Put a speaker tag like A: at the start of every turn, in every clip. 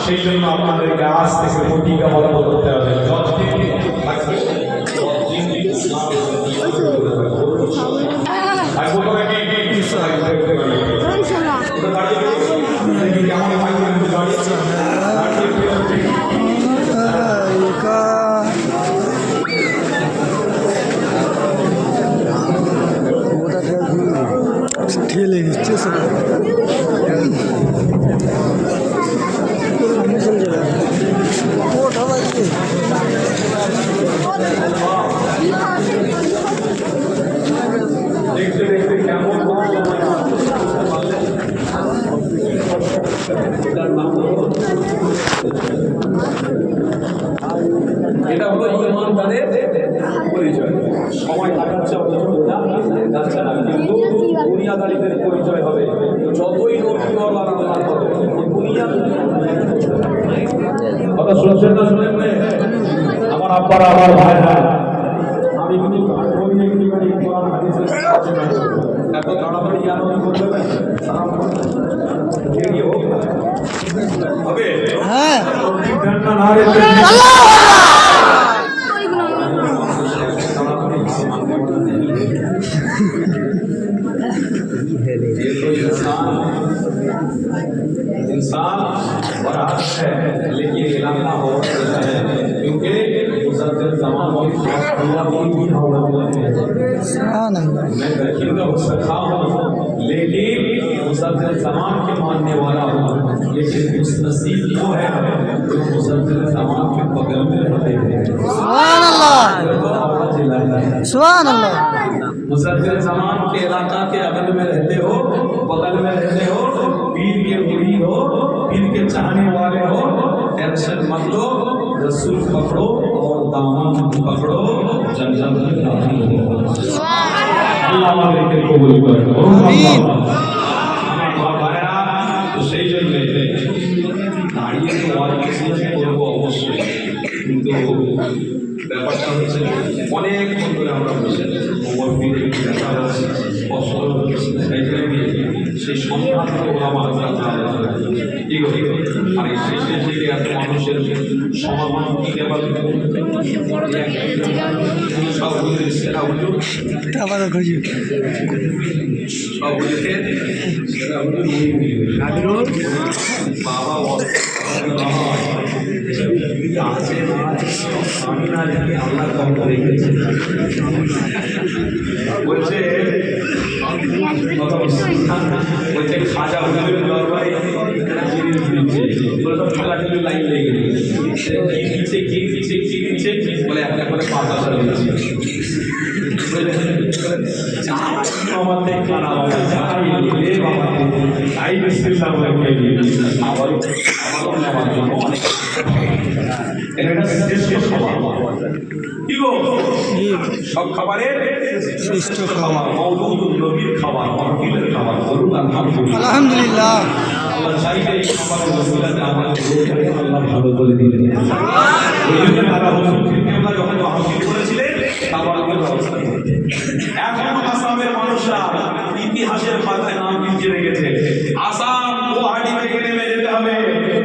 A: সেই জন্য আপনাদেরকে আজ থেকে প্রতিজ্ঞা বদ্ধ করতে হবে।
B: ঠেলে দিচ্ছে
A: দেখতে দেখতে কেমন এটা হলো ইমানদারের পরিচয়। সময় কাটাচ্ছে কিন্তু দুনিয়াদারিদের পরিচয় হবে যতই কথা শুনছেন না শুনেন আমার আব্বারা আমার ভাইরা, আমি কিন্তু এত তাড়াতাড়ি হবে
B: হ্যাঁ
A: इंसान बड़ा है लेकिन इलाका हो क्योंकि मैं दखिंदा हो सकता हूँ लेकिन मुसद्दिक़ ज़मान के मानने वाला हूँ, लेकिन कुछ नसीब वो है जो मुसद्दिक़ ज़मान के बगल में रहते हैं।
B: सुभान अल्लाह।
A: मुसद्दिक़ ज़मान के इलाका के अगल में रहते हो, बगल में रहते हो, पीर के मुरीद हो, पीर के चाहने वाले हो, टेंशन मत लो, रसूल पकड़ो और दामन पकड़ो, जन्नत में दाखिल हो। अल्लाह আমাদেরকে কবুল করুন। আমিন। তো সেই জন্য দাঁড়িয়ে ওয়াজিব করব অবশ্যই, কিন্তু ব্যাপারটা হচ্ছে অনেক ধরে আমরা বসে ওমর পীর দেখা যাচ্ছে কষ্ট সেই সম্ভ্রান্ত ওলামা কি করি আর এই শেষের দিকে এত মানুষের সমাধান দিতে পারবে সব বুঝে সেরা হলো
B: আবার খুঁজি
A: সব বুঝে সেরা হলো বাবা আছে আমি না জানি আল্লাহ কম করে গেছে বলছে বলছে খাজা হুজুরের দরবারে লাইন লেগে গেছে কি দিচ্ছে বলে একটা করে পাতা দিচ্ছে আমাতে কানা বাবা যাই রে বাবা তাই বিসমিল্লাহ বলে খেয়ে আমারও নেওয়ার জন্য অনেক এটা একটা শ্রেষ্ঠ খাবার কি গো সব খাবারের
B: শ্রেষ্ঠ
A: খাবার মওদুদ নবীর খাবার মাহফিলের খাবার বলুন আলহামদুলিল্লাহ
B: আলহামদুলিল্লাহ।
A: আল্লাহ চাইলে এই খাবারের ওসিলাতে আমাদের রোগটাকে আল্লাহ ভালো করে দিলেন ওই জন্য তারা হুজুরকে যখন মাহফিল করেছিলেন খাবারের ব্যবস্থা করতেন। এখন আসামের মানুষরা ইতিহাসের পাতায় নাম লিখে রেখেছে আসাম গুয়াহাটি থেকে নেমে যেতে হবে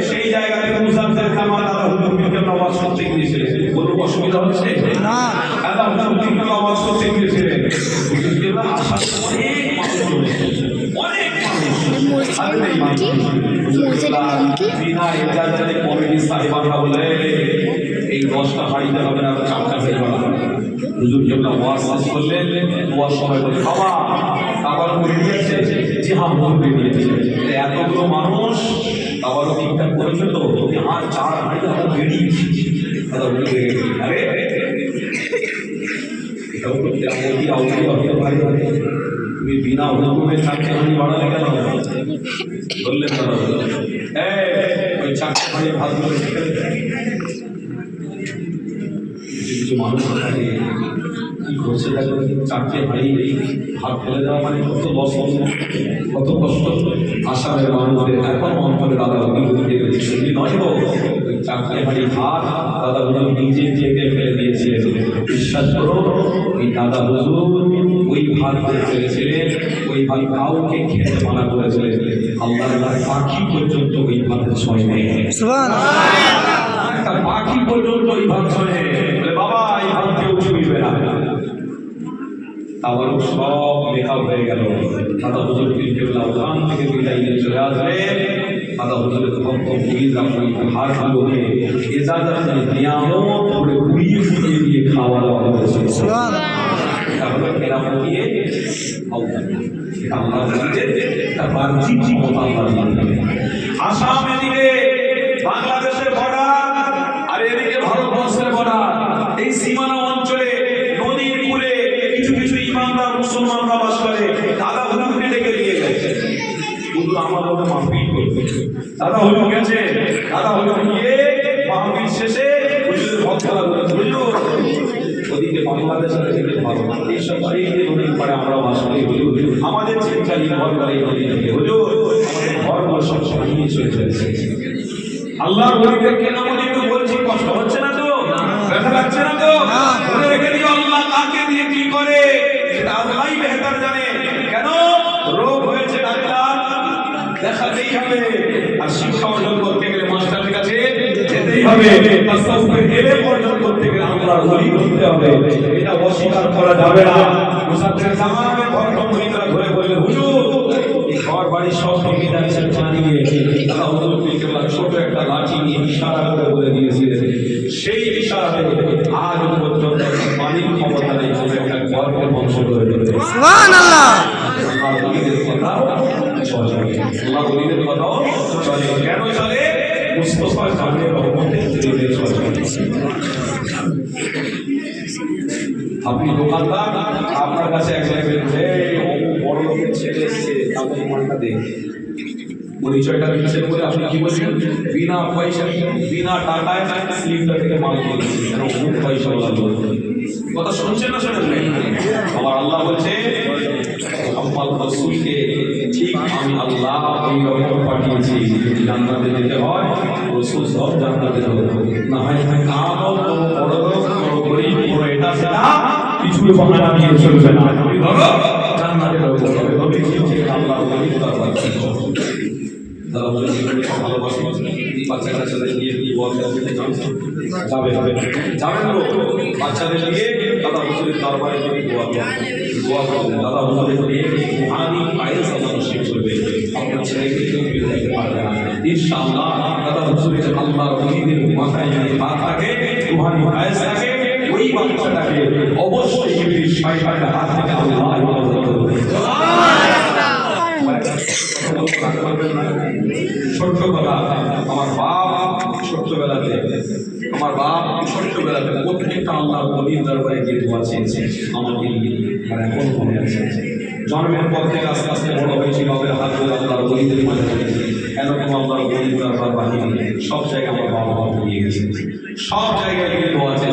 A: সেই জায়গা থেকে মুসাফির খাবার দাদা হুজুরকে আওয়াজ করতে গিয়েছিলেন কোনো অসুবিধা হচ্ছে
B: না।
A: দাদা হুজুরকে আওয়াজ করতে গিয়েছিলেন হুজুরকে আসার অনেক মানুষ অনেক মানুষ আর নেই বিনা ইজাজতে কমিটি সাহেবানরা বলে এই 10টা হাড়িতে হবে না 4টা হয়ে যাবে হুজুর যখন ওয়াজ শেষ করলেন ওয়াজ সময় বলে বাবা আবার করে দিয়েছে যে হ্যাঁ বলবে দিয়েছে এতগুলো মানুষ আবারও ঠিকঠাক করেছে তো আর 4 হাড়িতে আমরা বেরিয়েছি আরে এটাও করতে আমাদের আউটলি হতে পারে তুমি বিনা হুকুমে 4টে হাড়ি বাড়ালে কেন বললেন দাদা ওই 4টে হাড়ি ভাত করে কিছু মানুষ থাকে কি করছে দেখো 4টে হাড়ি ভাত ফেলে দেওয়া মানে কত লস কত কষ্ট আসামের মানুষদের এখন অন্তরে দাদা উনি নয় গো ওই 4টে হাড়ি ভাত দাদা উনি নিজে চেপে ফেলে দিয়েছিলেন বিশ্বাস করো ওই দাদা হুজুর ওই ভাত ফেলেছিলেন ওই ভাত কাউকে খেতে মানা করেছিলেন আল্লাহ পাখি পর্যন্ত ওই ভাতের ছয় নেই একটা পাখি পর্যন্ত ওই ভাত ছয় নেই বাবা এই ভাত কেউ ছুঁইবে না আবার সব লেখা হয়ে গেল দাদা হুজুর ওখান থেকে বিদায় নিয়ে চলে আসবে দাদা হুজুরের হাতগুলোকে এজাজত নিয়ামত করে ঘুরিয়ে ঘুরিয়ে দিয়ে খাওয়া দাওয়া করেছে তাহলে কেরামত দিয়ে আল্লাহ তার বাহ্যিক ক্ষমতা আল্লাহ আসাম এদিকে বাংলাদেশের বর্ডার আর এদিকে ভারতবর্ষের বর্ডার এই সীমানা অঞ্চলে নদীর কূলে কিছু কিছু ইমানদার মুসলমানরা বাস করে দাদা হুজুরকে ডেকে নিয়ে গেছে শুধু আমাদের মাহফিল করতে দাদা হুজুর গেছে দাদা হুজুর গিয়ে মাহফিল শেষে হুজুরের ভক্তরা হুজুর ওদিকে বাংলাদেশের এদিকে ভারত এইসব এই নদীর পাড়ে আমরা বাস করি হুজুর আমাদের চিন্তা নির্ভর করে এই নদী থেকে হুজুর আমাদের ঘরগুলো সব সরিয়ে চলে চলেছে আল্লাহর ওলিদের কেনামত একটু বলছি কষ্ট হচ্ছে না তো ব্যথা লাগছে না তো মনে রেখে দিও আল্লাহ কাকে দিয়ে কি করে সেটা আল্লাহই বেহতর জানে কেন রোগ হয়েছে ডাক্তার দেখাতেই হবে আর শিক্ষা অর্জন করতে গেলে মাস্টারের কাছে যেতেই হবে তাসাউফের এলেম অর্জন করতে গেলে আল্লাহর ওলি হতে হবে এটা অস্বীকার করা যাবে না মুসাফির জামানে ভক্ত মহিলা ঘুরে বললেন হুজুর এই ঘর বাড়ি সব জমিদারি ছেড়ে জানিয়ে আল্লাহ হুজুরকে ছোট একটা লাঠি নিয়ে ইশারা করে বলে দিয়েছিলেন সেই ইশারাতে আজ পর্যন্ত পানির ক্ষমতা নেই কোনো একটা ঘরকে ধ্বংস করে দেবে
B: সুবহানাল্লাহ।
A: আল্লাহর ওলিদের কথাও চলে আল্লাহর ওলিদের কথাও চলে কেন চলে মুস্তাফা জানের রহমতের জন্য চলে আপনি দোকানদার আপনার কাছে এক জায়গায় বড় লোকের ছেলে এসছে তাদের মালটা দেখে পরিচয়টা দিচ্ছেন বলে আপনি কি বলছেন বিনা পয়সা বিনা টাকায় স্লিপটা থেকে মাল কিনেছি কেন অনেক পয়সা লাগলো কথা শুনছেন না শোনেন আমার আল্লাহ বলছে মোহাম্মদ রাসূলকে ঠিক আমি আল্লাহ ওই রকম পাঠিয়েছি জান্নাতে যেতে হয় রাসূল সব জান্নাতে যাবে না হয় কামও বড় লোক বড় গরিব বড় এটা সেটা কিছু বাহানা দিয়ে চলবে না তুমি ধরো জান্নাতে যাবে তবে ঠিক আল্লাহ ওই কথা দাদা বলে ভালোবাসি বাচ্চা কাচ্চাদের নিয়ে যাবে যাবেন তো বাচ্চাদের নিয়ে দাদা হুজুরের দরবারে গিয়ে দোয়া করবেন দাদা হুজুরের নিয়ে আমি আয়েস আল্লাহ নসিব করবে আপনার ছেলেকে কেউ ফিরে যেতে পারবে না ইনশাআল্লাহ দাদা হুজুরের আল্লাহর ওলিদের মাথায় যদি হাত থাকে রুহানি আয়েস থাকে ওই বাচ্চাটাকে অবশ্যই ইবলিস শয়তানের হাত থেকে আল্লাহ হেফাজত করবে ছোট্ট কথা আমার বাপ ছোট্টবেলাতে প্রত্যেকটা আল্লাহর ওলির দরবারে গিয়ে দোয়া চেয়েছে আমাকে আর এখন মনে আছে জন্মের পর থেকে আস্তে আস্তে বড় হয়েছি, বাপের হাত ধরে আল্লাহর গরিবের মাঝে হয়েছি। এরকম আল্লাহর গরিব বাহিনী সব জায়গায় আমার বাবা মা দিয়ে গেছে, সব জায়গায় কিন্তু আছে।